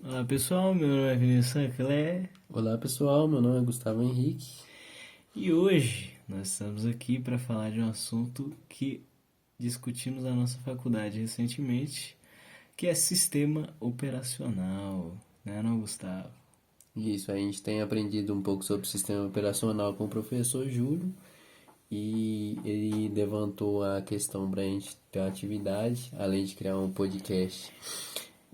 Olá pessoal, meu nome é Vinícius Sancler Olá pessoal, meu nome é Gustavo Henrique. e hoje nós estamos aqui para falar de um assunto que discutimos na nossa faculdade recentemente, que é sistema operacional, né, não, Gustavo? Isso, a gente tem aprendido um pouco sobre o sistema operacional com o professor Júlio e ele levantou a questão para a gente ter uma atividade, além de criar um podcast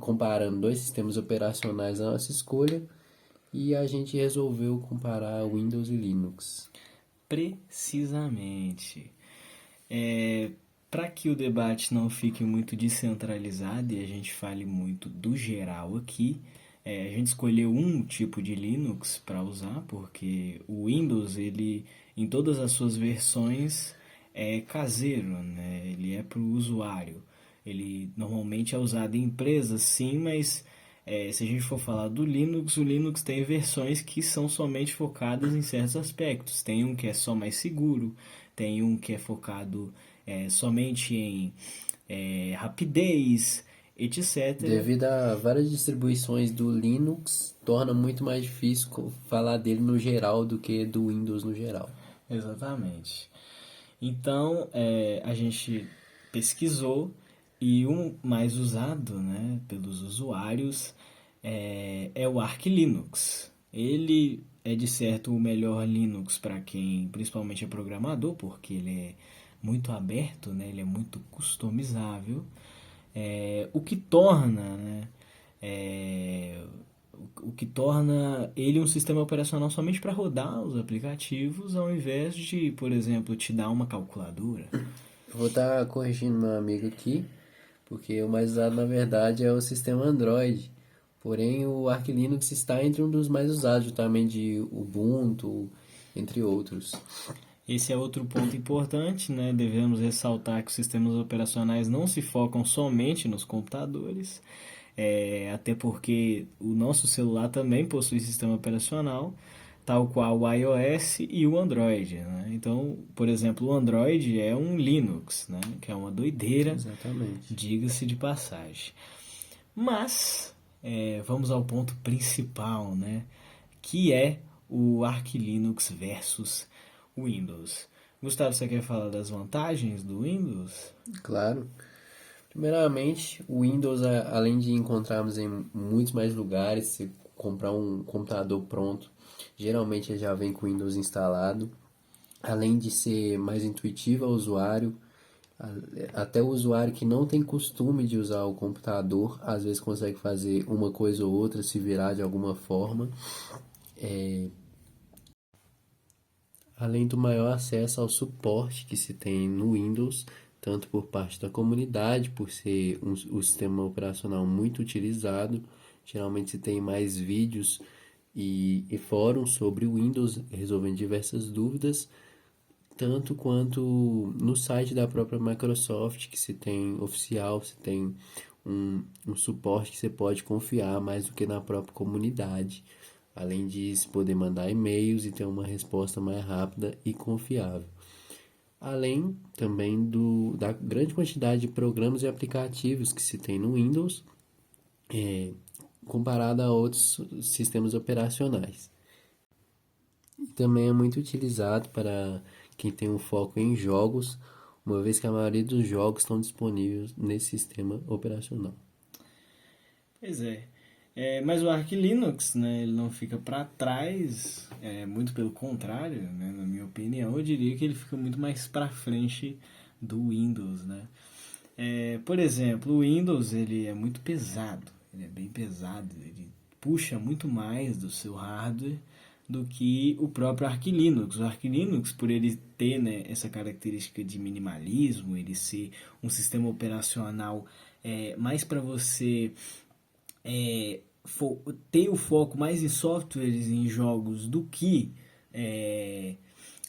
comparando dois sistemas operacionais à nossa escolha, e a gente resolveu comparar Windows e Linux. Precisamente. É, para que o debate não fique muito descentralizado e a gente fale muito do geral aqui, a gente escolheu um tipo de Linux para usar, porque o Windows, ele, em todas as suas versões, é caseiro, né? Ele é para o usuário. Ele normalmente é usado em empresas, sim, mas se a gente for falar do Linux, o Linux tem versões que são somente focadas em certos aspectos. Tem um que é só mais seguro, tem um que é focado somente em rapidez, etc. Devido a várias distribuições do Linux, torna muito mais difícil falar dele no geral do que do Windows no geral. Exatamente. Então, a gente pesquisou e um mais usado, né, pelos usuários é o Arch Linux. Ele é de certo o melhor Linux para quem principalmente é programador, porque ele é muito aberto, né, ele é muito customizável, o que torna, né, é, o que torna ele um sistema operacional somente para rodar os aplicativos, ao invés de, por exemplo, te dar uma calculadora. Eu vou estar corrigindo meu amigo aqui, porque o mais usado na verdade é o sistema Android. Porém, o Arch Linux está entre um dos mais usados, também de Ubuntu, entre outros. Esse é outro ponto importante, né? Devemos ressaltar que os sistemas operacionais não se focam somente nos computadores, até porque o nosso celular também possui sistema operacional, tal qual o iOS e o Android, né? Então, por exemplo, o Android é um Linux, né? Que é uma doideira, Exatamente. diga-se de passagem. Mas, vamos ao ponto principal, né? Que é o Arch Linux versus Windows. Gustavo, você quer falar das vantagens do Windows? Claro. Primeiramente, o Windows, além de encontrarmos em muitos mais lugares, se comprar um computador pronto, geralmente ele já vem com o Windows instalado. Além de ser mais intuitivo ao usuário, até o usuário que não tem costume de usar o computador, às vezes consegue fazer uma coisa ou outra, se virar de alguma forma. Além do maior acesso ao suporte que se tem no Windows, tanto por parte da comunidade, por ser um sistema operacional muito utilizado, geralmente se tem mais vídeos e fóruns sobre o Windows resolvendo diversas dúvidas, tanto quanto no site da própria Microsoft, que se tem oficial, se tem um suporte que você pode confiar mais do que na própria comunidade. Além disso, poder mandar e-mails e ter uma resposta mais rápida e confiável. Além também da grande quantidade de programas e aplicativos que se tem no Windows, comparado a outros sistemas operacionais. E também é muito utilizado para quem tem um foco em jogos, uma vez que a maioria dos jogos estão disponíveis nesse sistema operacional. Pois é. Mas o Arch Linux, né, ele não fica para trás, muito pelo contrário, né, na minha opinião, eu diria que ele fica muito mais para frente do Windows, né? Por exemplo, o Windows ele é muito pesado, ele é bem pesado, ele puxa muito mais do seu hardware do que o próprio Arch Linux. O Arch Linux, por ele ter, né, essa característica de minimalismo, ele ser um sistema operacional mais para você ter o foco mais em softwares e em jogos do que é,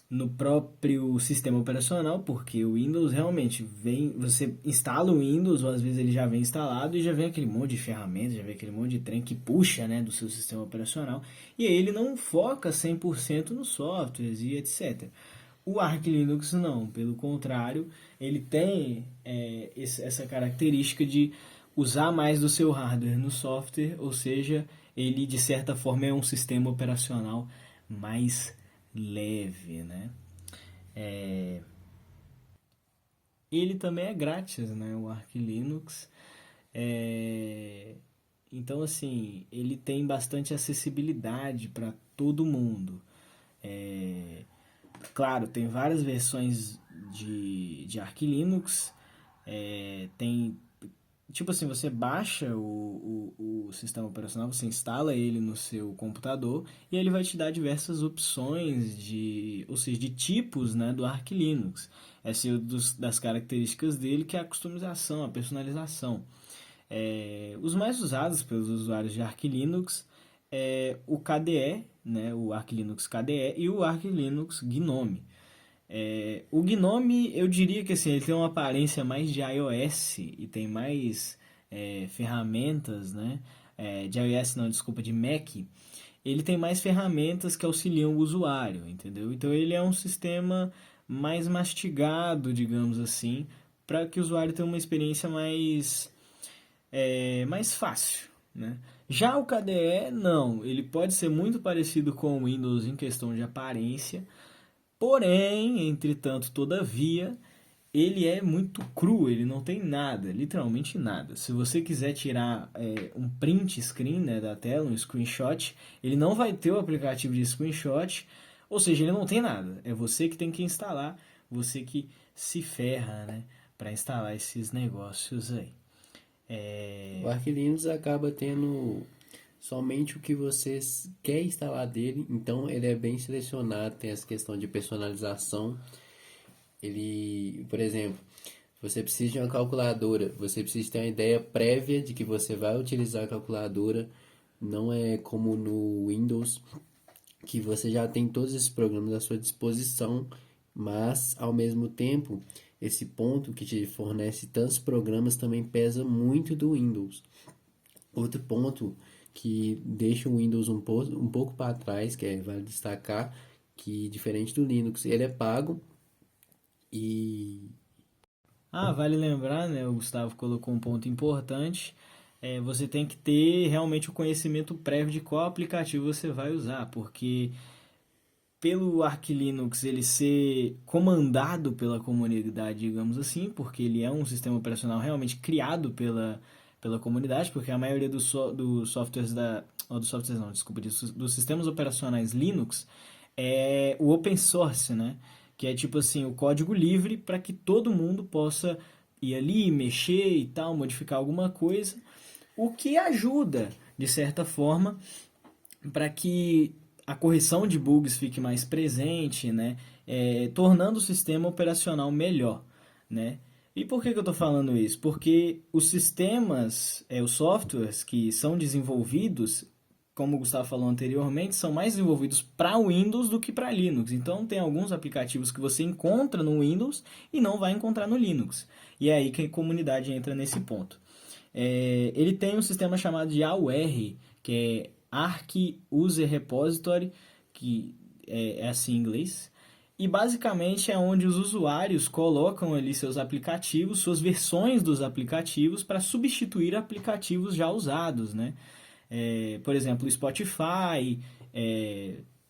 no próprio sistema operacional, porque o Windows realmente vem, você instala o Windows, ou às vezes ele já vem instalado e já vem aquele monte de ferramentas, já vem aquele monte de trem que puxa, né, do seu sistema operacional, e aí ele não foca 100% nos softwares e etc. O Arch Linux não, pelo contrário, ele tem essa característica de usar mais do seu hardware no software, ou seja, ele de certa forma é um sistema operacional mais leve, né? Ele também é grátis, né? O Arch Linux. É, Então, assim, ele tem bastante acessibilidade para todo mundo. É, Claro, tem várias versões de Arch Linux. Tem, tipo assim, você baixa o sistema operacional, você instala ele no seu computador e ele vai te dar diversas opções ou seja, de tipos, né, do Arch Linux. Essa é uma das características dele, que é a customização, a personalização. Os mais usados pelos usuários de Arch Linux é o KDE, né, o Arch Linux KDE e o Arch Linux Gnome. O Gnome, eu diria que assim, ele tem uma aparência mais de iOS e tem mais ferramentas, né? De iOS não, desculpa, de Mac. Ele tem mais ferramentas que auxiliam o usuário, entendeu? Então ele é um sistema mais mastigado, digamos assim, para que o usuário tenha uma experiência mais fácil, né? Já o KDE, não. Ele pode ser muito parecido com o Windows em questão de aparência, porém, entretanto, todavia, ele é muito cru, ele não tem nada, literalmente nada. Se você quiser tirar um print screen, né, da tela, um screenshot, ele não vai ter o aplicativo de screenshot, ou seja, ele não tem nada. É você que tem que instalar, você que se ferra, né, para instalar esses negócios aí. O Arch Linux acaba tendo somente o que você quer instalar dele, então ele é bem selecionado, tem essa questão de personalização. Ele, por exemplo, você precisa de uma calculadora, você precisa ter uma ideia prévia de que você vai utilizar a calculadora, não é como no Windows, que você já tem todos esses programas à sua disposição, mas ao mesmo tempo, esse ponto que te fornece tantos programas também pesa muito do Windows. Outro ponto que deixa o Windows um pouco para trás, vale destacar, que diferente do Linux, ele é pago e Vale lembrar, né? O Gustavo colocou um ponto importante. Você tem que ter realmente o conhecimento prévio de qual aplicativo você vai usar, porque pelo Arch Linux ele ser comandado pela comunidade, digamos assim, porque ele é um sistema operacional realmente criado pela comunidade, porque a maioria dos softwares dos softwares não, desculpa, dos sistemas operacionais Linux é o open source, né? Que é tipo assim, o código livre para que todo mundo possa ir ali, mexer e tal, modificar alguma coisa, o que ajuda, de certa forma, para que a correção de bugs fique mais presente, né? Tornando o sistema operacional melhor, né? E por que eu estou falando isso? Porque os sistemas, os softwares que são desenvolvidos, como o Gustavo falou anteriormente, são mais desenvolvidos para Windows do que para Linux. Então, tem alguns aplicativos que você encontra no Windows e não vai encontrar no Linux. E é aí que a comunidade entra nesse ponto. Ele tem um sistema chamado de AUR, que é Arch User Repository, que é assim em inglês. E basicamente é onde os usuários colocam ali seus aplicativos, suas versões dos aplicativos para substituir aplicativos já usados, né? Por exemplo, o Spotify,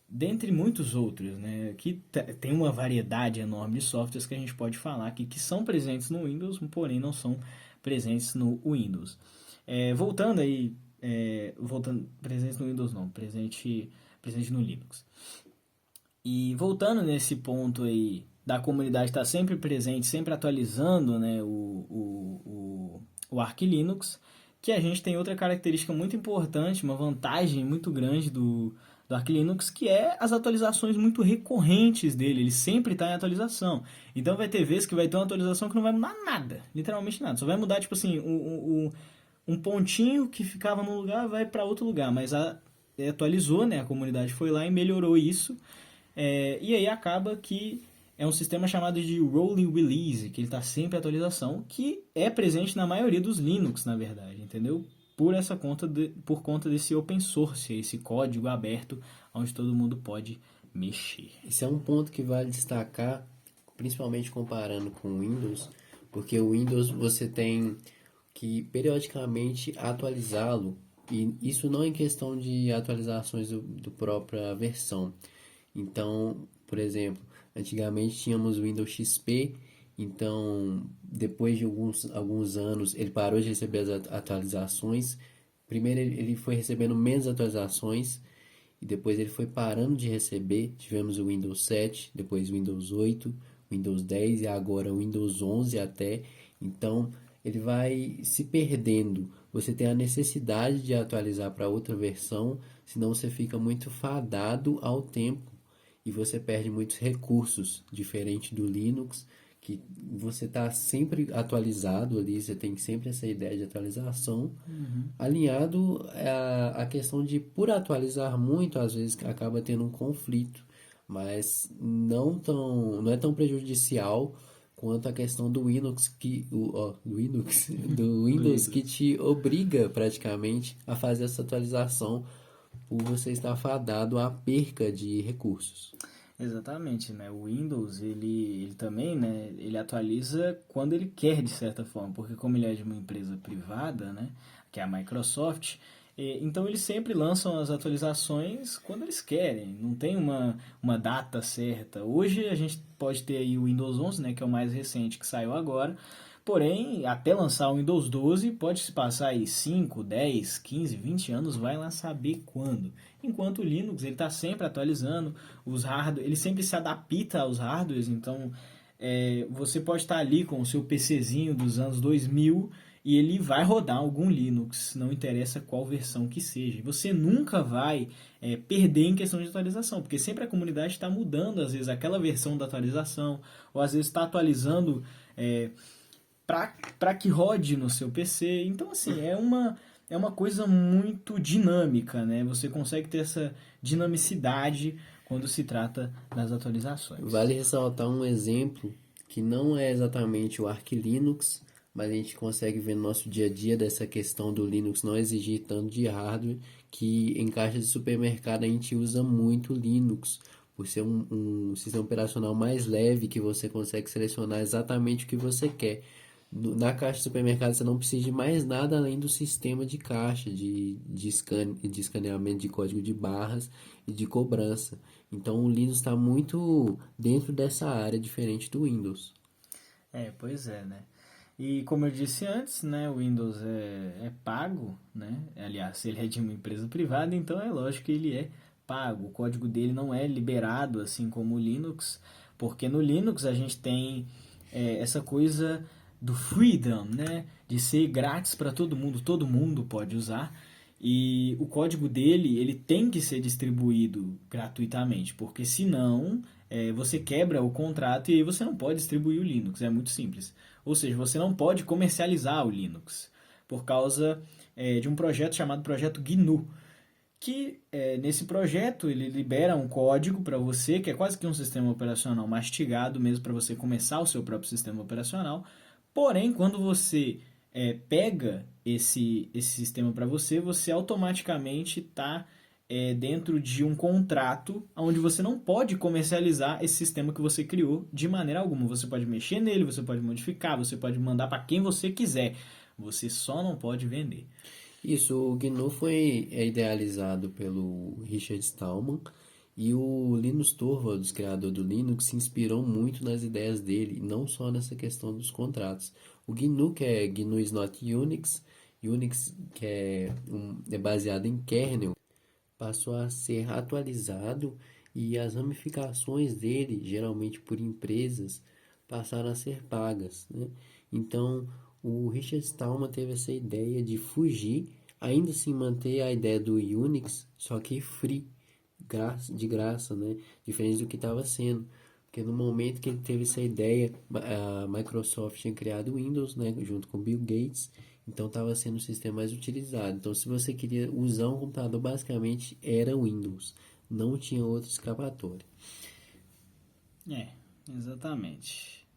dentre muitos outros, né? Que tem uma variedade enorme de softwares que a gente pode falar aqui que são presentes no Windows, porém não são presentes no Windows. Voltando aí, presentes no Windows não, presente no Linux. E voltando nesse ponto aí da comunidade estar sempre presente, sempre atualizando, né, o Arch Linux, que a gente tem outra característica muito importante, uma vantagem muito grande do Arch Linux, que é as atualizações muito recorrentes dele. Ele sempre está em atualização. Então vai ter vezes que vai ter uma atualização que não vai mudar nada, literalmente nada. Só vai mudar, tipo assim, um pontinho que ficava num lugar vai para outro lugar, mas atualizou, né? A comunidade foi lá e melhorou isso. E aí acaba que é um sistema chamado de Rolling Release, que ele está sempre em atualização, que é presente na maioria dos Linux, na verdade, entendeu? Por conta desse open source, esse código aberto, onde todo mundo pode mexer. esse é um ponto que vale destacar, principalmente comparando com o Windows, porque o Windows você tem que periodicamente atualizá-lo, e isso não é questão de atualizações do própria versão. Então, por exemplo, antigamente tínhamos o Windows XP, então depois de alguns anos ele parou de receber as atualizações. Primeiro ele foi recebendo menos atualizações e depois ele foi parando de receber. Tivemos o Windows 7, depois o Windows 8, Windows 10 e agora o Windows 11 até. Então ele vai se perdendo. Você tem a necessidade de atualizar para outra versão, senão você fica muito fadado ao tempo e você perde muitos recursos, diferente do Linux, que você está sempre atualizado ali, você tem sempre essa ideia de atualização, alinhado à questão de, por atualizar muito, às vezes acaba tendo um conflito, mas não é tão prejudicial quanto a questão do Linux do Linux, do Do Windows que Windows. te obriga praticamente a fazer essa atualização por você estar fadado à perca de recursos. Exatamente, né? O Windows, ele também, né? Ele atualiza quando ele quer, de certa forma, porque como ele é de uma empresa privada, né? Que é a Microsoft, então eles sempre lançam as atualizações quando eles querem, não tem uma data certa. Hoje a gente pode ter aí o Windows 11, né? Que é o mais recente que saiu agora, porém, até lançar o Windows 12, pode se passar aí 5, 10, 15, 20 anos, vai lá saber quando. Enquanto o Linux, ele está sempre atualizando, os hardware, ele sempre se adapta aos hardwares, então você pode estar ali com o seu PCzinho dos anos 2000 e ele vai rodar algum Linux, não interessa qual versão que seja. Você nunca vai perder em questão de atualização, porque sempre a comunidade está mudando, às vezes, aquela versão da atualização, ou às vezes está atualizando para que rode no seu PC. Então, assim, é uma coisa muito dinâmica, né? Você consegue ter essa dinamicidade quando se trata das atualizações. Vale ressaltar um exemplo que não é exatamente o Arch Linux, mas a gente consegue ver no nosso dia a dia dessa questão do Linux não exigir tanto de hardware, que em caixa de supermercado a gente usa muito Linux, por ser um sistema operacional mais leve que você consegue selecionar exatamente o que você quer. Na caixa de supermercado você não precisa de mais nada além do sistema de caixa, de escaneamento de código de barras e de cobrança. Então o Linux está muito dentro dessa área diferente do Windows. Pois é, né? E como eu disse antes, né, o Windows é pago, né? Aliás, ele é de uma empresa privada, então é lógico que ele é pago. O código dele não é liberado assim como o Linux, porque no Linux a gente tem essa coisa do freedom, né? De ser grátis para todo mundo pode usar. E o código dele, ele tem que ser distribuído gratuitamente, porque senão você quebra o contrato e aí você não pode distribuir o Linux, é muito simples. Ou seja, você não pode comercializar o Linux por causa de um projeto chamado Projeto GNU, que nesse projeto ele libera um código para você, que é quase que um sistema operacional mastigado mesmo para você começar o seu próprio sistema operacional. Porém, quando você pega esse sistema para você, você automaticamente está dentro de um contrato onde você não pode comercializar esse sistema que você criou de maneira alguma. Você pode mexer nele, você pode modificar, você pode mandar para quem você quiser. Você só não pode vender. Isso, o GNU foi idealizado pelo Richard Stallman e o Linus Torvalds, criador do Linux, se inspirou muito nas ideias dele, não só nessa questão dos contratos. O GNU, que é GNU is not Unix, Unix que é baseado em kernel, passou a ser atualizado e as ramificações dele, geralmente por empresas, passaram a ser pagas, né? Então, o Richard Stallman teve essa ideia de fugir, ainda assim manter a ideia do Unix, só que free, de graça, né? Diferente do que estava sendo. Porque no momento que ele teve essa ideia, a Microsoft tinha criado o Windows, né, junto com Bill Gates, então estava sendo o sistema mais utilizado. Então, se você queria usar um computador, basicamente era Windows, não tinha outra escapatória. É, exatamente.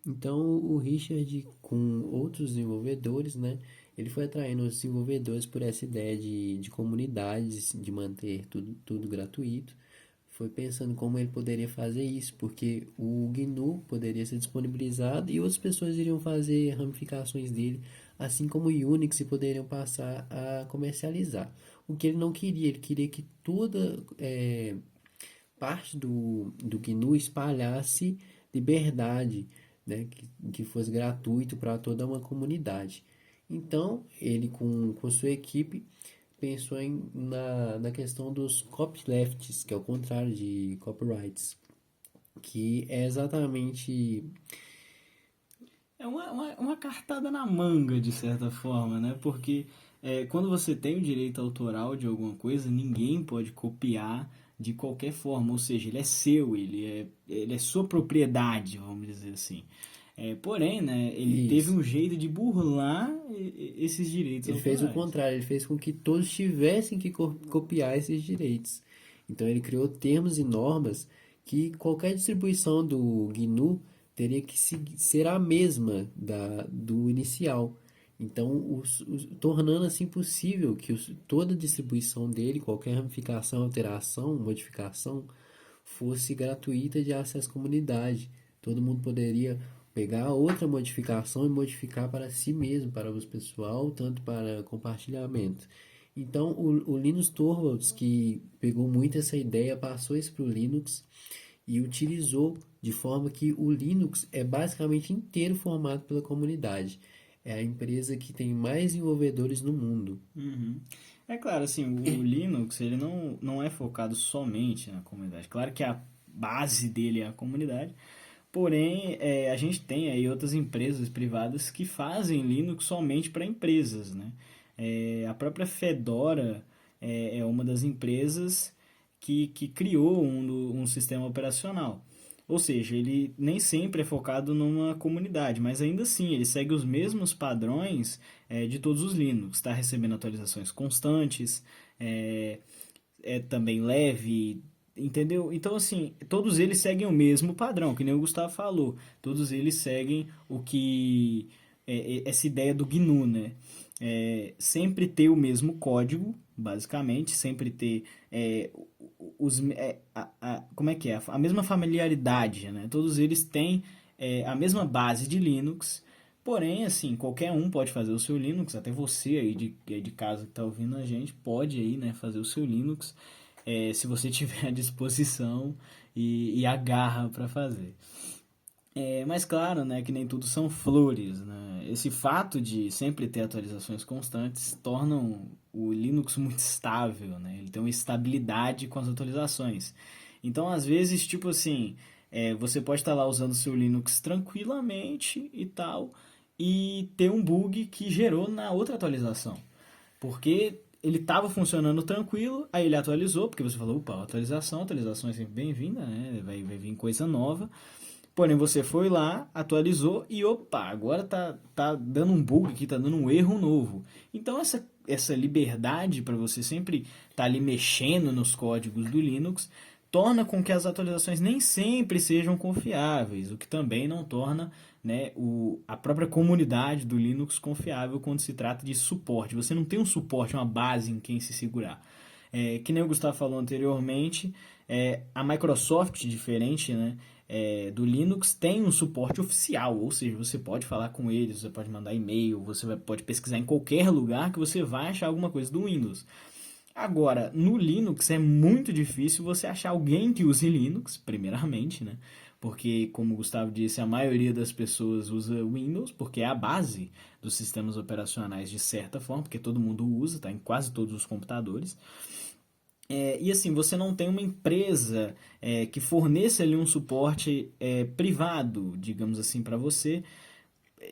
Então, o Richard, com outros desenvolvedores, né, ele foi atraindo os desenvolvedores por essa ideia de comunidades, de manter tudo gratuito. foi pensando como ele poderia fazer isso, porque o GNU poderia ser disponibilizado e outras pessoas iriam fazer ramificações dele, assim como o Unix e poderiam passar a comercializar. O que ele não queria, ele queria que toda parte do GNU espalhasse liberdade, né, que fosse gratuito para toda uma comunidade. Então, ele com sua equipe pensou na questão dos copylefts, que é o contrário de copyrights, que é exatamente É uma cartada na manga, de certa forma, né? Porque quando você tem o direito autoral de alguma coisa, ninguém pode copiar de qualquer forma. Ou seja, ele é seu, ele é sua propriedade, vamos dizer assim. Porém, né, ele teve isso. um jeito de burlar esses direitos Ele fez o autorais. contrário, ele fez com que todos tivessem que copiar esses direitos. Então ele criou termos e normas que qualquer distribuição do GNU teria que ser a mesma do inicial. Então, tornando assim possível que toda distribuição dele, qualquer ramificação, alteração, modificação, fosse gratuita de acesso à comunidade. Todo mundo poderia pegar outra modificação e modificar para si mesmo, para o uso pessoal, tanto para compartilhamento. Então, o Linus Torvalds, que pegou muito essa ideia, passou isso para o Linux e utilizou de forma que o Linux é basicamente inteiro formado pela comunidade. É a empresa que tem mais desenvolvedores no mundo. Uhum. É claro, assim, o Linux, ele não é focado somente na comunidade. Claro que a base dele é a comunidade, porém, a gente tem aí outras empresas privadas que fazem Linux somente para empresas, né? A própria Fedora é uma das empresas que criou um sistema operacional. Ou seja, ele nem sempre é focado numa comunidade, mas ainda assim ele segue os mesmos padrões de todos os Linux. Está recebendo atualizações constantes, é, é também leve, entendeu? Então, assim, todos eles seguem o mesmo padrão, que nem o Gustavo falou. Todos eles seguem o que. Essa ideia do GNU, né? Sempre ter o mesmo código, basicamente, sempre ter como é que é? A mesma familiaridade, né? Todos eles têm a mesma base de Linux. Porém, assim, qualquer um pode fazer o seu Linux, até você aí de casa que está ouvindo a gente, pode aí, né, fazer o seu Linux, se você tiver a disposição e a garra para fazer. Mas claro, né, que nem tudo são flores, né? Esse fato de sempre ter atualizações constantes tornam o Linux muito estável, né? Ele tem uma estabilidade com as atualizações. Então, às vezes, tipo assim, você pode estar lá usando o seu Linux tranquilamente e tal, e ter um bug que gerou na outra atualização. Porque ele estava funcionando tranquilo, aí ele atualizou, porque você falou, opa, atualização é sempre bem-vinda, né? Vai vir coisa nova. Porém, você foi lá, atualizou e opa, agora tá dando um bug aqui, tá dando um erro novo. Então, essa liberdade para você sempre estar ali mexendo nos códigos do Linux torna com que as atualizações nem sempre sejam confiáveis, o que também não torna, né, a própria comunidade do Linux confiável quando se trata de suporte. Você não tem um suporte, uma base em quem se segurar. Que nem o Gustavo falou anteriormente, a Microsoft, diferente, né, do Linux, tem um suporte oficial, ou seja, você pode falar com eles, você pode mandar e-mail, pode pesquisar em qualquer lugar que você vai achar alguma coisa do Windows. Agora, no Linux é muito difícil você achar alguém que use Linux, primeiramente, né? Porque, como o Gustavo disse, a maioria das pessoas usa Windows, porque é a base dos sistemas operacionais de certa forma, porque todo mundo usa, está em quase todos os computadores. E assim, você não tem uma empresa que forneça ali um suporte privado, digamos assim, para você,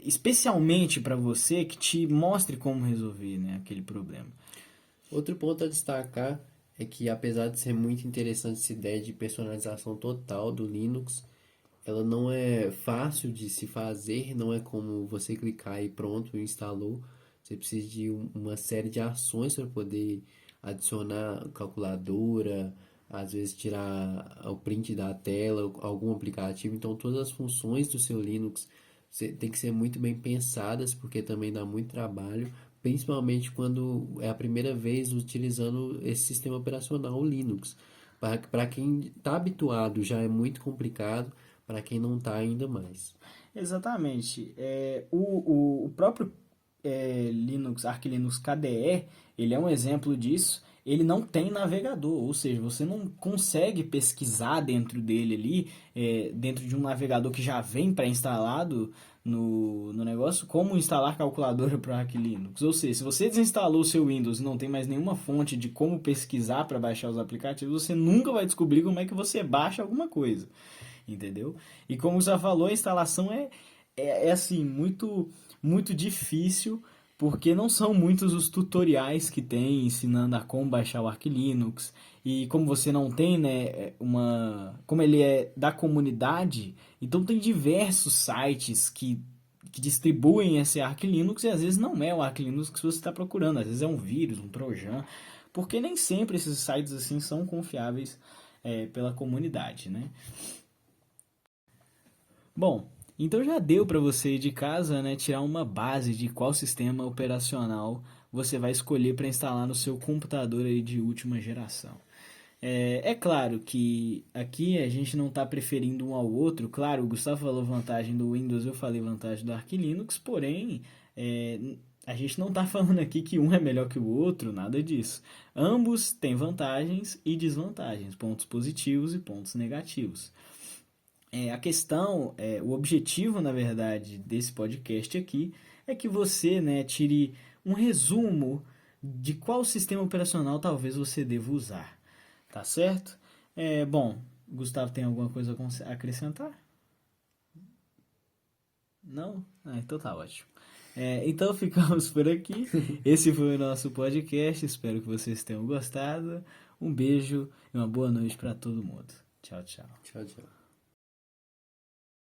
especialmente para você, que te mostre como resolver, né, aquele problema. Outro ponto a destacar é que, apesar de ser muito interessante essa ideia de personalização total do Linux, ela não é fácil de se fazer, não é como você clicar e pronto, instalou. Você precisa de uma série de ações para poder adicionar calculadora, às vezes tirar o print da tela, algum aplicativo. Então, todas as funções do seu Linux tem que ser muito bem pensadas, porque também dá muito trabalho, principalmente quando é a primeira vez utilizando esse sistema operacional, o Linux. Para quem está habituado já é muito complicado, para quem não está ainda mais. Exatamente. O próprio Linux, Arch Linux KDE, ele é um exemplo disso. Ele não tem navegador, ou seja, você não consegue pesquisar dentro dele ali, dentro de um navegador que já vem pré-instalado no negócio, como instalar calculadora para Arch Linux. Ou seja, se você desinstalou o seu Windows e não tem mais nenhuma fonte de como pesquisar para baixar os aplicativos, você nunca vai descobrir como é que você baixa alguma coisa, entendeu? E como você já falou, a instalação é assim, muito difícil, porque não são muitos os tutoriais que tem ensinando a como baixar o Arch Linux. E como você não tem, né, como ele é da comunidade, então tem diversos sites que distribuem esse Arch Linux e às vezes não é o Arch Linux que você está procurando, às vezes é um vírus, um trojan, porque nem sempre esses sites assim são confiáveis pela comunidade, né? Bom, então já deu para você ir de casa, né, tirar uma base de qual sistema operacional você vai escolher para instalar no seu computador aí de última geração. É claro que aqui a gente não está preferindo um ao outro. Claro, o Gustavo falou vantagem do Windows, eu falei vantagem do Arch Linux, porém a gente não está falando aqui que um é melhor que o outro, nada disso. Ambos têm vantagens e desvantagens, pontos positivos e pontos negativos. A questão, o objetivo, na verdade, desse podcast aqui é que você, né, tire um resumo de qual sistema operacional talvez você deva usar, tá certo? Bom, Gustavo tem alguma coisa a acrescentar? Não? Ah, então tá ótimo. Então ficamos por aqui. Esse foi o nosso podcast. Espero que vocês tenham gostado. Um beijo e uma boa noite para todo mundo. Tchau, tchau. Tchau, tchau.